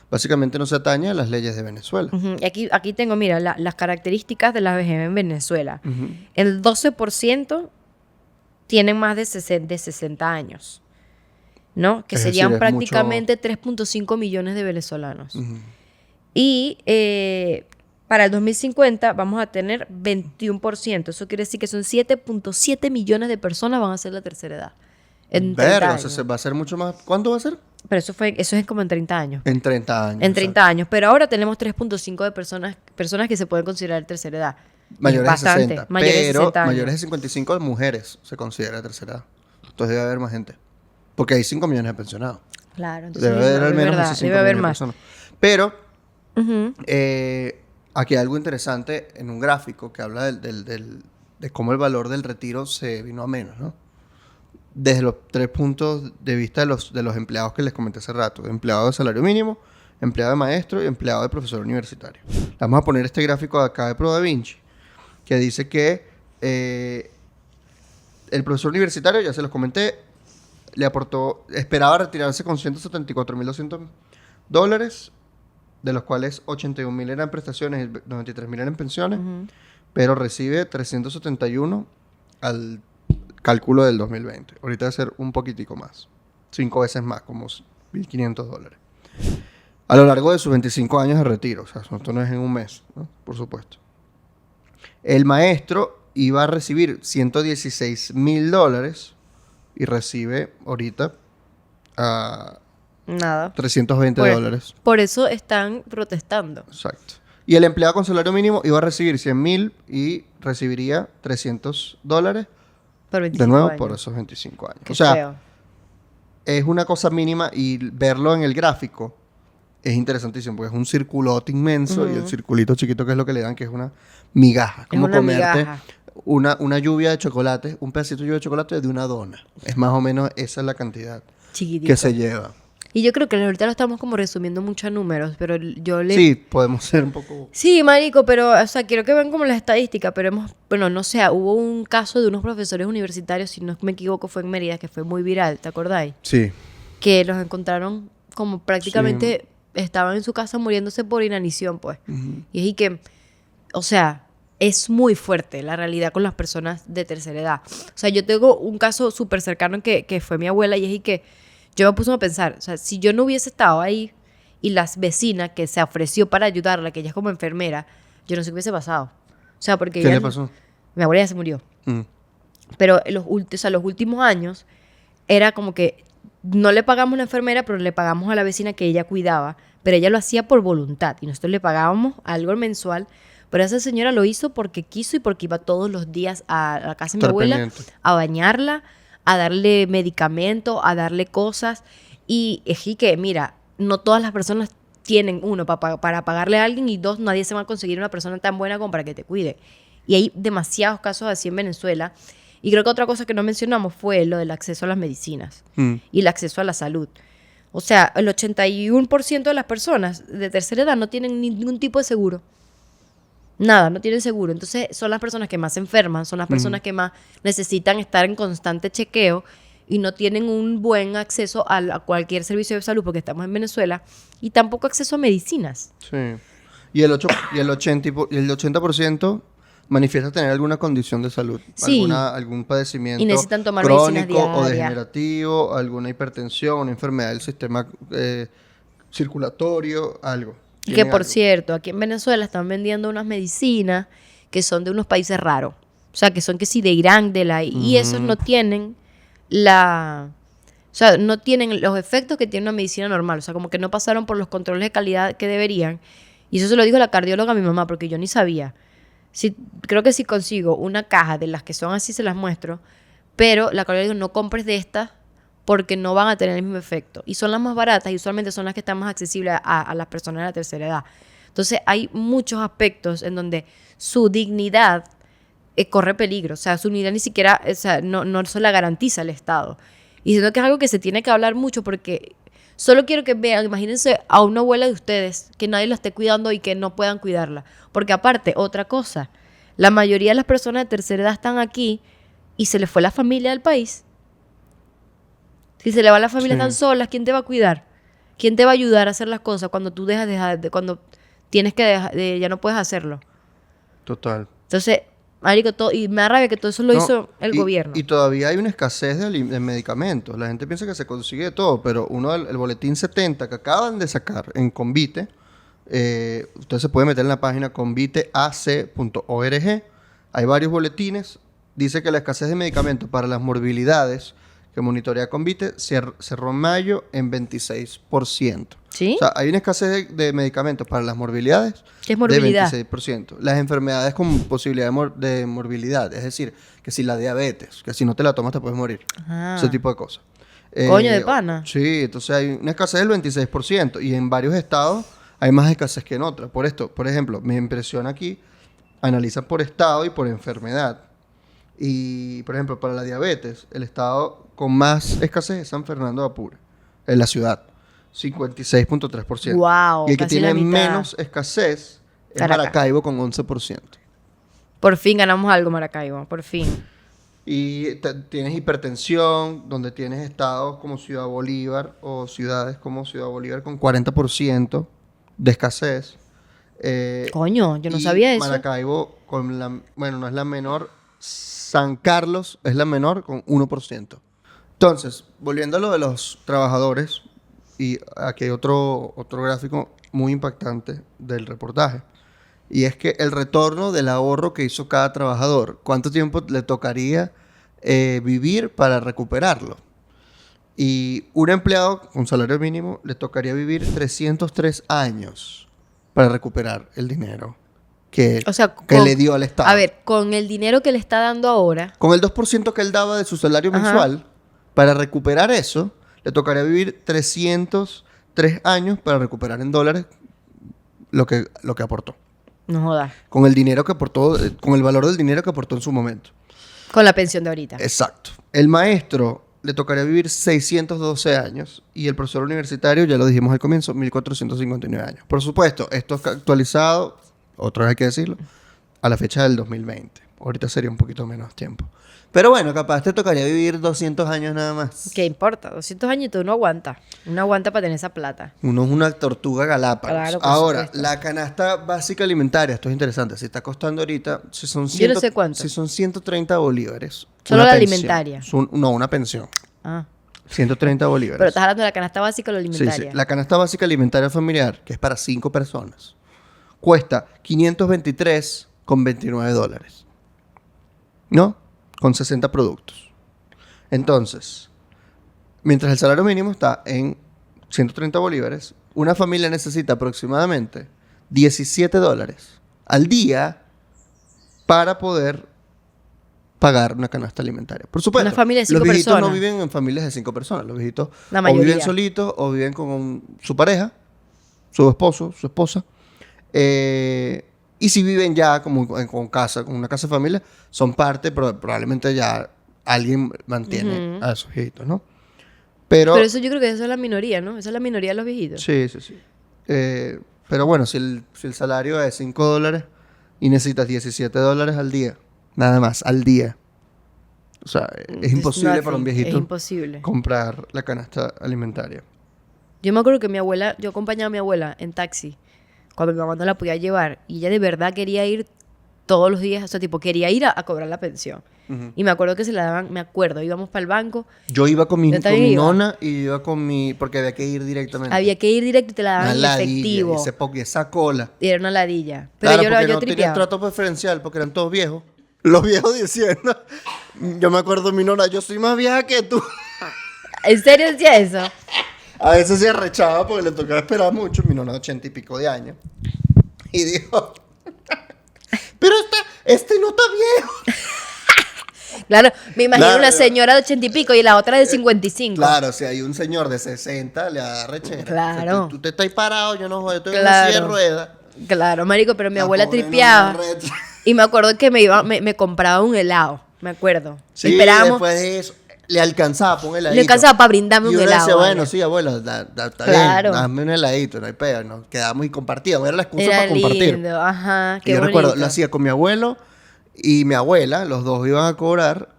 básicamente no se atañe a las leyes de Venezuela. Y aquí tengo, mira, las características de la vejez en Venezuela. El 12% tienen más de 60 años, ¿no? Que serían prácticamente 3.5 millones de venezolanos. Y para el 2050 vamos a tener 21%. Eso quiere decir que son 7.7 millones de personas van a ser la tercera edad. En 30 años. O sea, va a ser mucho más. ¿Cuánto va a ser? Pero eso es como en 30 años. En 30 años. En 30 años. Pero ahora tenemos 3.5 de personas que se pueden considerar tercera edad. Mayores de 60. Mayores de 60 años. Mayores de 55 de mujeres se considera tercera edad. Entonces debe haber más gente. Porque hay 5 millones de pensionados. Claro. Entonces debe haber al menos esos 5 millones de personas. Pero aquí hay algo interesante en un gráfico que habla de cómo el valor del retiro se vino a menos, ¿no? Desde los 3 puntos de vista de los empleados que les comenté hace rato. Empleado de salario mínimo, empleado de maestro y empleado de profesor universitario. Vamos a poner este gráfico de acá de ProDaVinci, que dice que el profesor universitario, ya se los comenté, esperaba retirarse con $174,200, de los cuales 81,000 eran prestaciones y 93,000 eran pensiones, pero recibe 371 al cálculo del 2020. Ahorita va a ser un poquitico más. 5 veces más, como $1,500. A lo largo de sus 25 años de retiro. O sea, esto no es en un mes, ¿no? Por supuesto. El maestro iba a recibir $116,000 y recibe ahorita nada. $320. Por eso están protestando. Exacto. Y el empleado con salario mínimo iba a recibir 100,000 y recibiría $300 de nuevo años. Por esos 25 años. Qué feo. Es una cosa mínima y verlo en el gráfico es interesantísimo porque es un circulote inmenso y el circulito chiquito que es lo que le dan, que es una migaja. Como comerte una lluvia de chocolate, un pedacito de lluvia de chocolate de una dona. Es más o menos esa es la cantidad que se lleva. Y yo creo que ahorita lo estamos como resumiendo mucho a números, pero Sí, podemos ser un poco... Sí, marico, pero, o sea, quiero que vean como las estadísticas, pero no sé, hubo un caso de unos profesores universitarios, si no me equivoco, fue en Mérida, que fue muy viral, ¿te acordáis? Sí. Que los encontraron como prácticamente estaban en su casa muriéndose por inanición, pues. Y es que, o sea, es muy fuerte la realidad con las personas de tercera edad. O sea, yo tengo un caso súper cercano que fue mi abuela y es que yo me puse a pensar, o sea, si yo no hubiese estado ahí y las vecinas que se ofreció para ayudarla, que ella es como enfermera, yo no sé qué hubiese pasado. O sea, porque ¿Qué le pasó? Mi abuela ya se murió. Pero los últimos años era como que no le pagamos a la enfermera, pero le pagamos a la vecina que ella cuidaba, pero ella lo hacía por voluntad y nosotros le pagábamos algo mensual, pero esa señora lo hizo porque quiso y porque iba todos los días a la casa de mi abuela a bañarla, a darle medicamento, a darle cosas. Y es que, mira, no todas las personas tienen, uno, para pagarle a alguien, y dos, nadie se va a conseguir una persona tan buena como para que te cuide. Y hay demasiados casos así en Venezuela. Y creo que otra cosa que no mencionamos fue lo del acceso a las medicinas y el acceso a la salud. O sea, el 81% de las personas de tercera edad no tienen ningún tipo de seguro. Nada, no tienen seguro. Entonces son las personas que más se enferman, son las personas que más necesitan estar en constante chequeo y no tienen un buen acceso a cualquier servicio de salud porque estamos en Venezuela, y tampoco acceso a medicinas. Sí. Y el 80% manifiesta tener alguna condición de salud, algún padecimiento y necesitan tomar crónico o degenerativo, alguna hipertensión, una enfermedad del sistema circulatorio, algo. Y que, por cierto, aquí en Venezuela están vendiendo unas medicinas que son de unos países raros. O sea, que son que sí de Irán, y esos no tienen o sea, no tienen los efectos que tiene una medicina normal. O sea, como que no pasaron por los controles de calidad que deberían. Y eso se lo dijo la cardióloga a mi mamá, porque yo ni sabía. Creo que si consigo una caja de las que son así, se las muestro. Pero la cardióloga dijo, no compres de estas porque no van a tener el mismo efecto. Y son las más baratas y usualmente son las que están más accesibles a las personas de la tercera edad. Entonces, hay muchos aspectos en donde su dignidad corre peligro. O sea, su dignidad ni siquiera, o sea, no se la garantiza el Estado. Y siento que es algo que se tiene que hablar mucho porque solo quiero que vean, imagínense a una abuela de ustedes que nadie la esté cuidando y que no puedan cuidarla. Porque aparte, otra cosa, la mayoría de las personas de tercera edad están aquí y se les fue la familia del país. Si se le va la familia tan solas, ¿quién te va a cuidar? ¿Quién te va a ayudar a hacer las cosas cuando tú cuando tienes que dejar, ya no puedes hacerlo? Total. Entonces, marico, y me da rabia que todo eso lo hizo el gobierno. Y todavía hay una escasez de medicamentos. La gente piensa que se consigue todo, pero el boletín 70 que acaban de sacar en Convite, usted se puede meter en la página conviteac.org. Hay varios boletines. Dice que la escasez de medicamentos para las morbilidades que monitorea Convite cerró en mayo en 26%. ¿Sí? O sea, hay una escasez de medicamentos para las morbilidades. ¿Qué es morbilidad? De 26%. Las enfermedades con posibilidad de morbilidad. Es decir, que si la diabetes, que si no te la tomas te puedes morir. Ajá. Ese tipo de cosas. Coño de pana. Sí, entonces hay una escasez del 26%. Y en varios estados hay más escasez que en otros. Por ejemplo, me impresiona aquí, analizan por estado y por enfermedad. Y, por ejemplo, para la diabetes, el estado con más escasez es San Fernando de Apure, en la ciudad, 56.3%. Wow, y el que casi tiene la mitad. menos escasez es Caracas. Maracaibo con 11%. Por fin ganamos algo, Maracaibo, por fin. Y tienes hipertensión, donde tienes estados como Ciudad Bolívar o ciudades como Ciudad Bolívar con 40% de escasez. Coño, yo no sabía eso. Maracaibo no es la menor. San Carlos es la menor con 1%. Entonces, volviendo a lo de los trabajadores, y aquí hay otro gráfico muy impactante del reportaje, y es que el retorno del ahorro que hizo cada trabajador, ¿cuánto tiempo le tocaría vivir para recuperarlo? Y un empleado con salario mínimo le tocaría vivir 303 años para recuperar el dinero que le dio al Estado. A ver, con el dinero que le está dando ahora. Con el 2% que él daba de su salario mensual, para recuperar eso, le tocaría vivir 303 años para recuperar en dólares lo que aportó. No jodas. Con el dinero que aportó, con el valor del dinero que aportó en su momento. Con la pensión de ahorita. Exacto. El maestro le tocaría vivir 612 años y el profesor universitario, ya lo dijimos al comienzo, 1459 años. Por supuesto, esto es actualizado, otra vez hay que decirlo, a la fecha del 2020. Ahorita sería un poquito menos tiempo. Pero bueno, capaz te tocaría vivir 200 años nada más. ¿Qué importa? 200 años y tú no aguanta. Uno aguanta para tener esa plata. Uno es una tortuga galápagos. Claro, ahora, supuesto. la canasta básica alimentaria, esto es interesante, si está costando ahorita, si son Yo no sé cuánto. Si son 130 bolívares. Solo una la pensión. alimentaria. No, una pensión. Ah. 130 bolívares. Pero estás hablando de la canasta básica o la Sí, alimentaria. sí. La canasta básica alimentaria familiar, que es para 5 personas, cuesta $523.29. ¿No? Con 60 productos. Entonces, mientras el salario mínimo está en 130 bolívares, una familia necesita aproximadamente $17 al día para poder pagar una canasta alimentaria. Por supuesto, Una familia de 5 los viejitos personas. no viven en familias de 5 personas. Los viejitos La o mayoría. viven solitos o viven con su pareja, su esposo, su esposa. Y si viven ya con una casa de familia, son parte, pero probablemente ya alguien mantiene a esos viejitos, ¿no? Pero eso yo creo que eso es la minoría, ¿no? Esa es la minoría de los viejitos. sí. Pero bueno, si el salario es $5 y necesitas $17 al día, nada más, al día. O sea, es imposible para un viejito Es imposible. comprar la canasta alimentaria. Yo me acuerdo que yo acompañaba a mi abuela en taxi cuando mi mamá no la podía llevar y ella de verdad quería ir todos los días, o sea, tipo, quería ir a cobrar la pensión. Y me acuerdo que se la daban, íbamos para el banco. Yo iba con mi Yo también iba. nona y iba porque había que ir directamente. Había que ir directo y te la daban en ladilla, efectivo. y esa cola. Y era una ladilla. Pero Claro, yo porque yo no tenías tripeaba. trato preferencial porque eran todos viejos. Los viejos diciendo, yo me acuerdo mi nona, yo soy más vieja que tú. ¿En serio decía eso? A veces se arrechaba porque le tocaba esperar mucho, mi nona 80 y pico de años. Y dijo, pero este no está viejo. Claro, me imagino Claro. una señora de 80 y pico y la otra de 55. Claro, si hay un señor de 60, le da rechera. Claro. O sea, tú te estás parado, yo no joder, estoy en Claro. una silla de ruedas. Claro, marico, pero mi La abuela pobre tripeaba. nona recha. Y me acuerdo que me compraba un helado, me acuerdo. Sí, Esperábamos, después de eso, le alcanzaba, pon heladito. le alcanzaba para brindarme Y un uno helado. decía, bueno, ¿vale? sí, abuela, está Claro. bien, dame un heladito, no hay pega, ¿no? Quedamos y compartíamos, era la excusa Era para compartir. lindo, ajá, Y qué yo bonito. recuerdo, lo hacía con mi abuelo y mi abuela, los dos iban a cobrar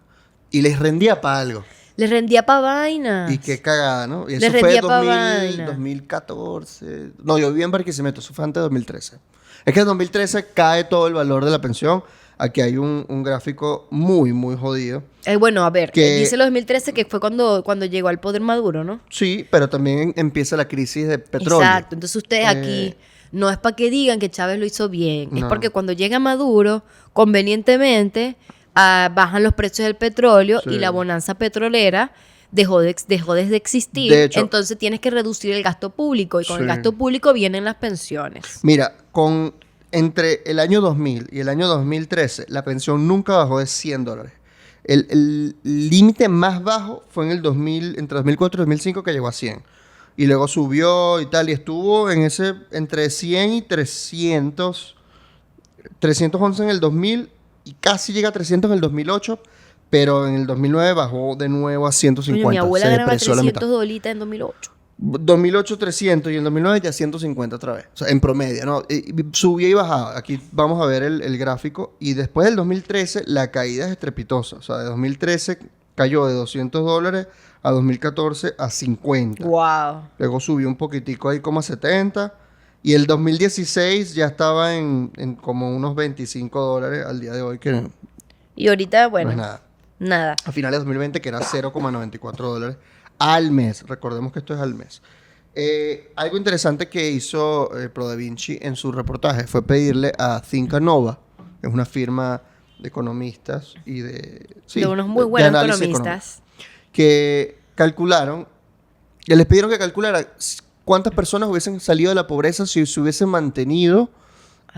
y les rendía para algo. Les rendía pa' vainas. Y qué cagada, ¿no? Y Les eso fue rendía pa' vaina. 2014. No, yo vivía en Barquisimeto, eso fue antes de 2013. Es que en 2013 cae todo el valor de la pensión. Aquí hay un gráfico muy, muy jodido. Bueno, a ver, Que- dice el 2013 que fue cuando llegó al poder Maduro, ¿no? Sí, pero también empieza la crisis de petróleo. Exacto. Entonces ustedes aquí no es para que digan que Chávez lo hizo bien, es No. porque cuando llega Maduro, convenientemente bajan los precios del petróleo Sí. y la bonanza petrolera dejó de existir. De hecho- Entonces tienes que reducir el gasto público y con el Sí. gasto público vienen las pensiones. Mira, entre el año 2000 y el año 2013, la pensión nunca bajó de $100. El límite más bajo fue en el 2000, entre 2004 y 2005, que llegó a 100. Y luego subió y tal, y estuvo en ese entre 100 y 300, 311 en el 2000 y casi llega a 300 en el 2008, pero en el 2009 bajó de nuevo a 150. Coño, mi abuela se ganaba depreció a la 300 mitad. dolitas en 2008. 2008 300 y en 2009 ya 150 otra vez. O sea, en promedio, ¿no? Y subía y bajaba. Aquí vamos a ver el gráfico. Y después del 2013 la caída es estrepitosa. O sea, de 2013 cayó de $200 a 2014 a 50. Wow. Luego subió un poquitico ahí como a 70. Y el 2016 ya estaba en como unos $25 al día de hoy, que no Y ahorita, bueno, es nada. nada. A finales de 2020, que era $0,94 al mes. Recordemos que esto es al mes. Algo interesante que hizo Pro Da Vinci en su reportaje fue pedirle a Think Nova, que es una firma de economistas y de... sí, de unos muy de buenos análisis economistas. que calcularon, que les pidieron que calcularan cuántas personas hubiesen salido de la pobreza si se hubiese mantenido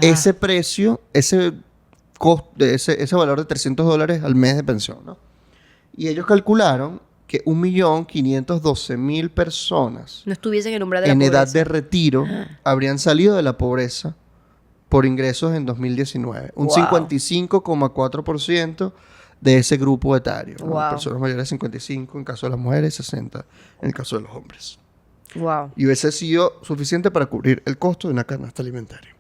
ese precio, ese valor de $300 al mes de pensión, ¿no? Y ellos calcularon que 1.512.000 personas No estuviesen en umbral de la en edad pobreza. de retiro habrían salido de la pobreza por ingresos en 2019. Un Wow. 55,4% de ese grupo etario. ¿no? Wow. Personas mayores de 55 en caso de las mujeres, 60 en el caso de los hombres. Wow. Y hubiese sido suficiente para cubrir el costo de una canasta alimentaria.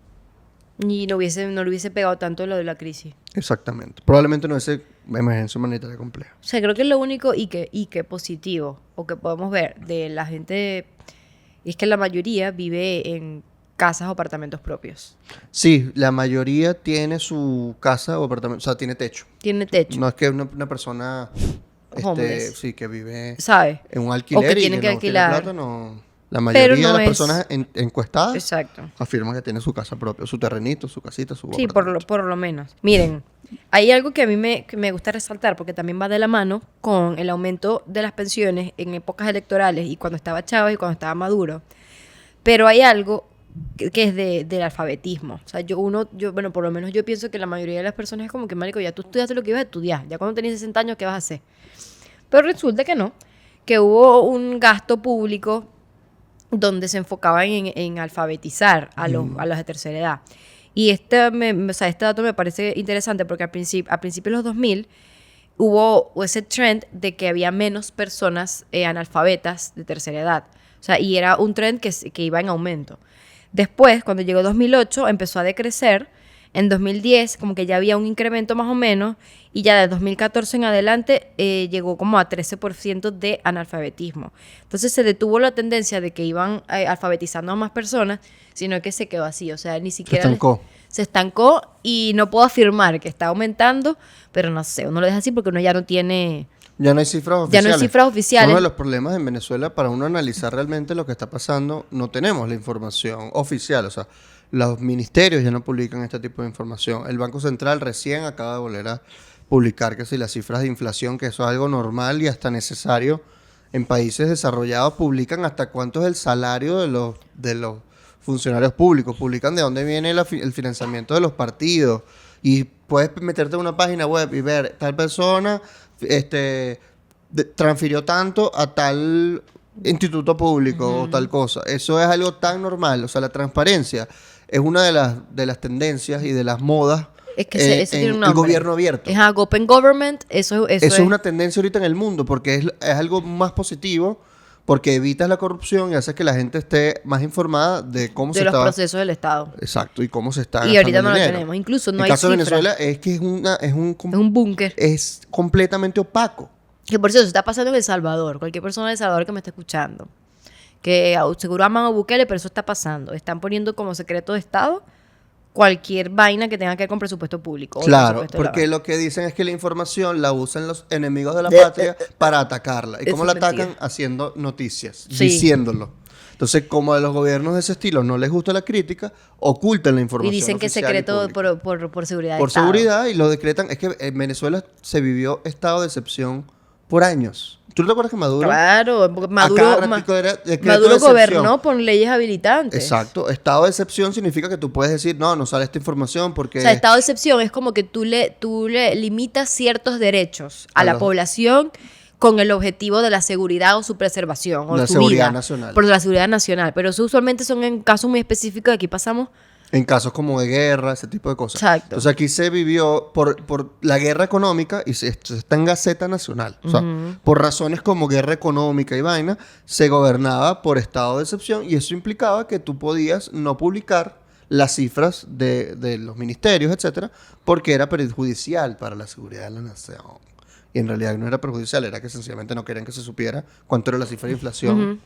Y no le hubiese pegado tanto lo de la crisis. Exactamente. Probablemente no hubiese emergencia humanitaria compleja. O sea, creo que lo único y que positivo o que podemos ver de la gente es que la mayoría vive en casas o apartamentos propios. Sí, la mayoría tiene su casa o apartamento, o sea, tiene techo. Tiene techo, No es que una persona Homeless. sí, que vive ¿sabes? en un alquiler y tiene que que no alquilar. tiene plata, no. La mayoría no de las es- personas encuestadas Exacto. afirman que tiene su casa propia, su terrenito, su casita, su Sí, apartamento. por lo menos. Miren, hay algo que a mí que me gusta resaltar porque también va de la mano con el aumento de las pensiones en épocas electorales y cuando estaba Chávez y cuando estaba Maduro. Pero hay algo que es del alfabetismo. O sea, bueno, por lo menos yo pienso que la mayoría de las personas es como que, marico, ya tú estudiaste lo que ibas a estudiar. Ya cuando tenías 60 años, ¿qué vas a hacer? Pero resulta que no. Que hubo un gasto público donde se enfocaban en alfabetizar a los de tercera edad. Y este dato me parece interesante porque a principios de los 2000 hubo ese trend de que había menos personas analfabetas de tercera edad. O sea, y era un trend que iba en aumento. Después, cuando llegó 2008, empezó a decrecer. En 2010, como que ya había un incremento más o menos, y ya de 2014 en adelante llegó como a 13% de analfabetismo. Entonces se detuvo la tendencia de que iban alfabetizando a más personas, sino que se quedó así, o sea, ni siquiera... Se estancó y no puedo afirmar que está aumentando, pero no sé, uno lo deja así porque uno ya no tiene... Ya no hay cifras Ya oficiales. no hay cifras oficiales. Uno de los problemas en Venezuela, para uno analizar realmente lo que está pasando, no tenemos la información oficial. O sea, Los ministerios ya no publican este tipo de información. El Banco Central recién acaba de volver a publicar que si las cifras de inflación, que eso es algo normal y hasta necesario en países desarrollados, publican hasta cuánto es el salario de los funcionarios públicos, publican de dónde viene el financiamiento de los partidos y puedes meterte en una página web y ver tal persona transfirió tanto a tal instituto público o tal cosa. Eso es algo tan normal, o sea, la transparencia es una de las tendencias y de las modas. Es que eso tiene un nombre. El gobierno abierto. Es Open Government, eso es una tendencia ahorita en el mundo porque es algo más positivo, porque evitas la corrupción y haces que la gente esté más informada de cómo se está... De los procesos del Estado. Exacto, y cómo se está Y ahorita no gastando lo dinero. tenemos, incluso no el hay caso de cifras. Venezuela es que es un búnker. Es completamente opaco. Que por cierto, se está pasando en El Salvador. Cualquier persona de El Salvador que me esté escuchando. Que seguro aman a Bukele, pero eso está pasando. Están poniendo como secreto de Estado cualquier vaina que tenga que ver con presupuesto público. Claro, porque lo que dicen es que la información la usan los enemigos de la patria para atacarla. ¿Y cómo la atacan? Haciendo noticias, diciéndolo. Entonces, como a los gobiernos de ese estilo no les gusta la crítica, ocultan la información. Y dicen que es secreto por seguridad. Por seguridad, y lo decretan. Es que en Venezuela se vivió estado de excepción por años. ¿Tú no te acuerdas que Maduro? Claro, porque Maduro gobernó por leyes habilitantes. Exacto. Estado de excepción significa que tú puedes decir, no sale esta información porque... O sea, estado de excepción es como que tú le limitas ciertos derechos a la población con el objetivo de la seguridad o su preservación. O la su seguridad vida, nacional. Por la seguridad nacional. Pero eso usualmente son en casos muy específicos. Aquí pasamos... En casos como de guerra, ese tipo de cosas. Exacto. Entonces aquí se vivió por la guerra económica y está en Gaceta Nacional. O sea, por razones como guerra económica y vaina, se gobernaba por estado de excepción y eso implicaba que tú podías no publicar las cifras de los ministerios, etcétera, porque era perjudicial para la seguridad de la nación. Y en realidad no era perjudicial, era que sencillamente no querían que se supiera cuánto era la cifra de inflación.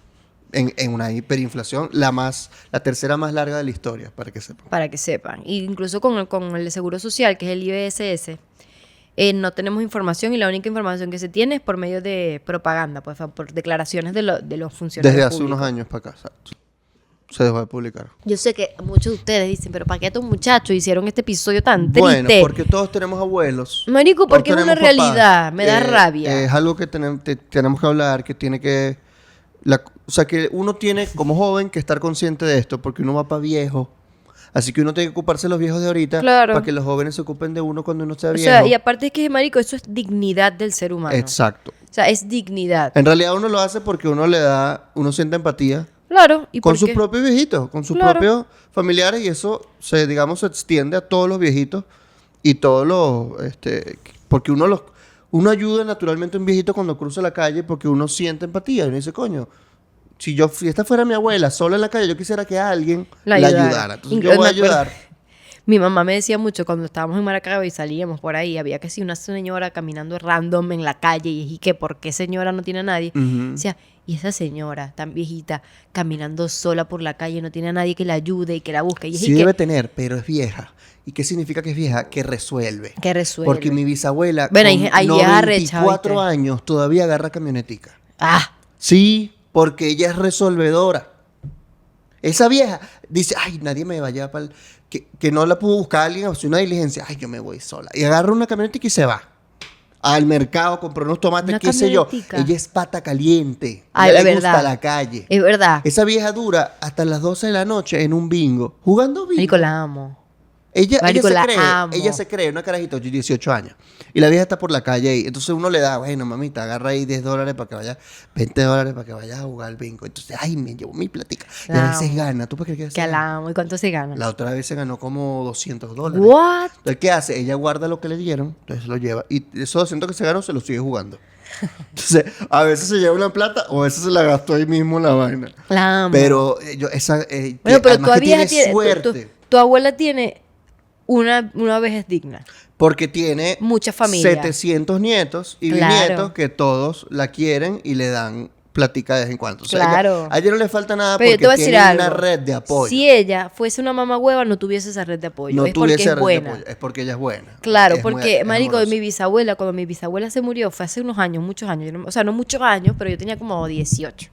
En una hiperinflación, la tercera más larga de la historia, para que sepan. Para que sepan. Y incluso con el Seguro Social, que es el IBSS, no tenemos información y la única información que se tiene es por medio de propaganda, pues, por declaraciones de los funcionarios Desde hace públicos. unos años para acá, exacto. Se dejó de publicar. Yo sé que muchos de ustedes dicen, pero ¿para qué estos muchachos hicieron este episodio tan triste? Bueno, porque todos tenemos abuelos. Marico, porque es una realidad, me da rabia. Es algo que tenemos que hablar, que tiene que... o sea, que uno tiene como joven que estar consciente de esto, porque uno va para viejo. Así que uno tiene que ocuparse de los viejos de ahorita para que los jóvenes se ocupen de uno cuando uno sea viejo. O sea, y aparte es que, marico, eso es dignidad del ser humano. Exacto. O sea, es dignidad. En realidad uno lo hace porque uno siente empatía. Claro. ¿Y con sus propios viejitos, con sus propios familiares, y eso se extiende a todos los viejitos y todos los, porque uno ayuda naturalmente a un viejito cuando cruza la calle porque uno siente empatía y uno dice, coño, si esta fuera mi abuela sola en la calle, yo quisiera que alguien la ayudara. Entonces yo voy a ayudar. Mi mamá me decía mucho cuando estábamos en Maracaibo y salíamos por ahí, había que si una señora caminando random en la calle y que ¿por qué señora no tiene a nadie? Decía, y esa señora tan viejita caminando sola por la calle no tiene a nadie que la ayude y que la busque. Y sí debe tener, pero es vieja. ¿Y qué significa que es vieja? Que resuelve. Que resuelve. Porque mi bisabuela con 94 años todavía agarra camionetica. Ah. Sí, porque ella es resolvedora. Esa vieja dice, ay, nadie me va a llevar para que no la pudo buscar a alguien, hacer una diligencia. Ay, yo me voy sola. Y agarra una camionetica y se va. Al mercado, compró unos tomates, qué sé yo. Ella es pata caliente. Ay, le gusta la calle. Es verdad. Esa vieja dura hasta las 12 de la noche en un bingo, jugando bingo. Marico, la amo. Ella se cree una carajita de 18 años. Y la vieja está por la calle ahí. Entonces uno le da, bueno, mamita, agarra ahí $10 para que vaya, $20 para que vaya a jugar al bingo. Entonces, ay, me llevo mi platica. Y a veces gana. ¿Tú para qué que la amo? ¿Y cuánto se gana? La otra vez se ganó como $200. ¿What? Entonces, ¿qué hace? Ella guarda lo que le dieron, entonces lo lleva. Y esos 200 que se ganó se los sigue jugando. Entonces, a veces se lleva una plata o a veces se la gastó ahí mismo en la vaina. La amo. Pero pero todavía tiene suerte. Tu abuela tiene una vejez digna. Porque tiene mucha familia, 700 nietos y bisnietos que todos la quieren y le dan platica de vez en cuando. O sea, a ella no le falta nada porque tiene una red de apoyo. Si ella fuese una mamá hueva, no tuviese esa red de apoyo. No es porque es buena. Es porque ella es buena. Claro, porque, marico, mi bisabuela, cuando mi bisabuela se murió, fue hace unos años, muchos años. O sea, no muchos años, pero yo tenía como 18.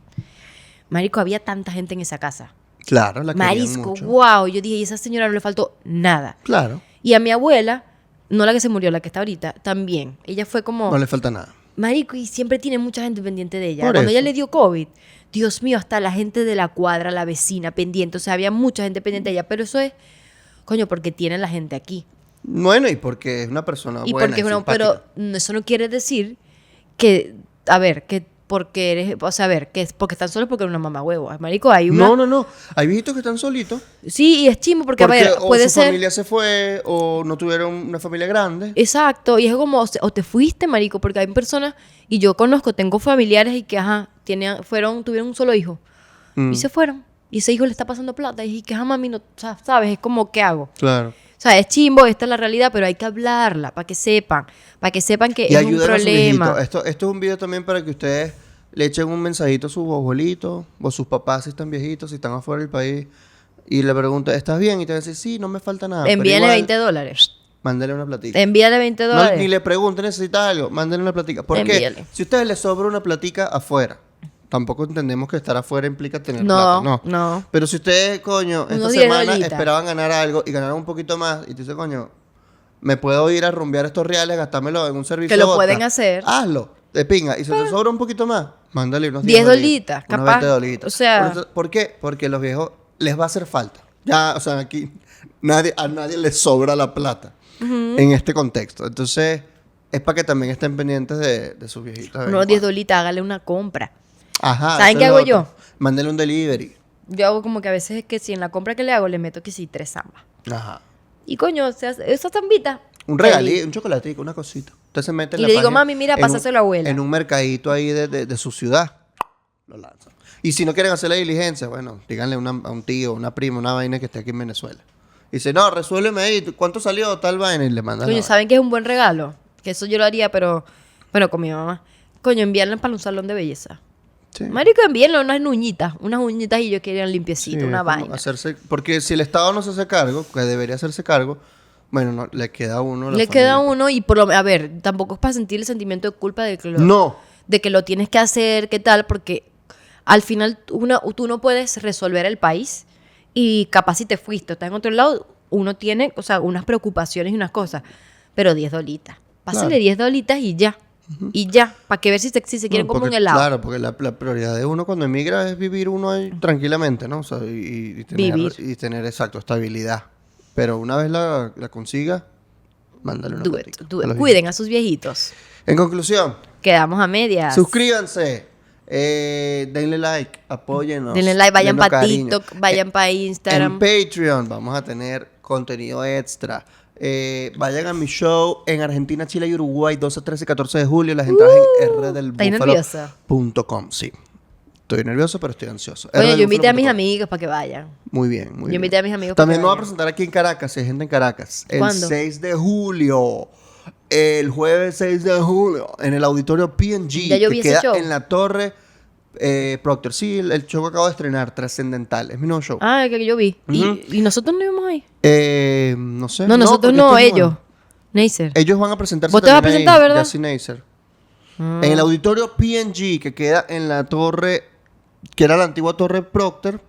Marico, había tanta gente en esa casa. Claro, la querían Marisco, mucho. wow. Yo dije, y a esa señora no le faltó nada. Claro, Y a mi abuela, no la que se murió, la que está ahorita, también. Ella fue como, no le falta nada. marico, y siempre tiene mucha gente pendiente de ella. Por Cuando eso. ella le dio COVID, Dios mío, hasta la gente de la cuadra, la vecina, pendiente. O sea, había mucha gente pendiente de ella. Pero eso es, coño, porque tiene la gente aquí. Bueno, y porque es una persona Y buena porque y es una, simpática. pero eso no quiere decir que, a ver, que porque eres, o sea, a ver, que es porque están solos porque eres una mamá huevo. Marico, hay una... No. Hay viejitos que están solitos. Sí, y es chimo porque, a Porque ver, o puede su ser... familia se fue o no tuvieron una familia grande. Exacto, y es como, o te fuiste, marico, porque hay personas, y yo conozco, tengo familiares y que, ajá, tuvieron un solo hijo, Mm, y se fueron, y ese hijo le está pasando plata, y que, ajá, mami, no, o sea, ¿sabes? Es como, ¿qué hago? claro. O sea, es chimbo, esta es la realidad, pero hay que hablarla para que sepan que Y es un ayuden a sus viejitos. problema. Esto es un video también para que ustedes le echen un mensajito a sus abuelitos o sus papás si están viejitos, si están afuera del país. Y le preguntan, ¿estás bien? Y te van a decir, sí, no me falta nada. pero Envíale igual, $20. Mándale una platica. Envíale $20. No, ni le pregunten, ¿necesitas algo? Mándale una platica. ¿Por qué? Envíale. Si a ustedes les sobra una platica afuera, tampoco entendemos que estar afuera implica tener No, plata. no. Pero si ustedes, coño, esta Unos 10 semana dolitas. esperaban ganar algo y ganaron un poquito más, y tú dices, coño, me puedo ir a rumbear estos reales, gastármelo en un servicio. Que lo de vodka. pueden hacer. Hazlo, de pinga. Y si te sobra un poquito más, mándale unos 10 dolitas, dolitas, unos capaz. 20 dolitas. O sea- ¿Por qué? Porque a los viejos les va a hacer falta. Ya, o sea, aquí a nadie les sobra la plata en este contexto. Entonces, es para que también estén pendientes de sus viejitos. de vez en Unos 10 cuando. dolitas, hágale una compra. Ajá. ¿Saben eso qué es lo hago otro. yo? Mándale un delivery. Yo hago como que a veces es que si en la compra que le hago le meto que sí 3 zambas. Ajá. Y coño, o sea, esa zambita. Un feliz. regalito, un chocolatico, una cosita. Usted se mete en Y la le digo, página, mami, mira, en pásaselo a abuela. En un mercadito ahí de su ciudad. Lo lanzan. Y si no quieren hacer la diligencia, bueno, díganle a un tío, una prima, una vaina que esté aquí en Venezuela. Y dice, no, resuélveme ahí. ¿Cuánto salió tal vaina? Y le mandan la Coño, vaina. ¿saben qué es un buen regalo? Que eso yo lo haría, pero bueno, con mi mamá. Coño, enviarla para un salón de belleza. Sí. Marico, envíenle unas uñitas y yo quería Sí, limpiecito, es una como vaina. porque si el Estado no se hace cargo, que debería hacerse cargo, bueno, no, le queda a uno la Le queda familia. uno y a ver, tampoco es para sentir el sentimiento de culpa No. de que lo tienes que hacer, qué tal, porque al final tú no puedes resolver el país y capaz si te fuiste o estás en otro lado, uno tiene, o sea, unas preocupaciones y unas cosas, pero 10 dolitas. Pásale Claro. 10 dolitas y ya. Y ya, para que ver si se quieren No, como un porque, helado. Claro, porque la prioridad de uno cuando emigra es vivir uno ahí tranquilamente, ¿no? O sea, y tener, Vivir. y tener, exacto, estabilidad. Pero una vez la consiga, mándale una Do platica it, do a it. los Cuiden a sus viejitos. viejitos. En conclusión, Quedamos a medias. suscríbanse, denle like, apóyennos. Denle like, vayan dennos para cariño. TikTok, vayan para Instagram. En Patreon vamos a tener contenido extra. Vayan a mi show en Argentina, Chile y Uruguay, 12, 13 y 14 de julio. Las entradas en ¿Estás nerviosa? rdelbúfalo.com. Sí. Estoy nervioso, pero estoy ansioso. Oye, yo invité a mis rdelbúfalo.com. amigos para que vayan. Muy bien, muy bien. Yo invité a mis amigos para También que nos va a vayan. presentar aquí en Caracas, si hay gente en Caracas. El ¿Cuándo? 6 de julio. El jueves 6 de julio. En el auditorio PNG. Ya yo que vi ese queda show. en la torre Proctor. Sí, el show que acabo de estrenar, Trascendental. Es mi nuevo show. Ah, el que yo vi. Ujú. ¿Y nosotros no íbamos ahí? No sé. No, nosotros porque no, esto es ellos. nuevo. Neisser. Ellos van a presentarse ¿Vos te vas a también presentar, ahí, verdad? Jazzy Neisser. Ah. En el auditorio PNG, que queda en la torre, que era la antigua torre Proctor.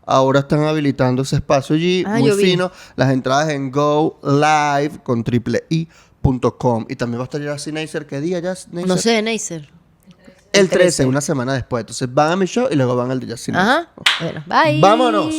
Ahora están habilitando ese espacio allí, Ah, muy yo vi. fino. Las entradas en Go Live con triplei.com. Y también va a estar Jazzy Neisser. ¿Qué día Jazzy Neisser? No sé, Neisser. El 13, una semana después. Entonces van a mi show y luego van al de Jazzy Neisser. Ajá. Bueno, bye. Vámonos.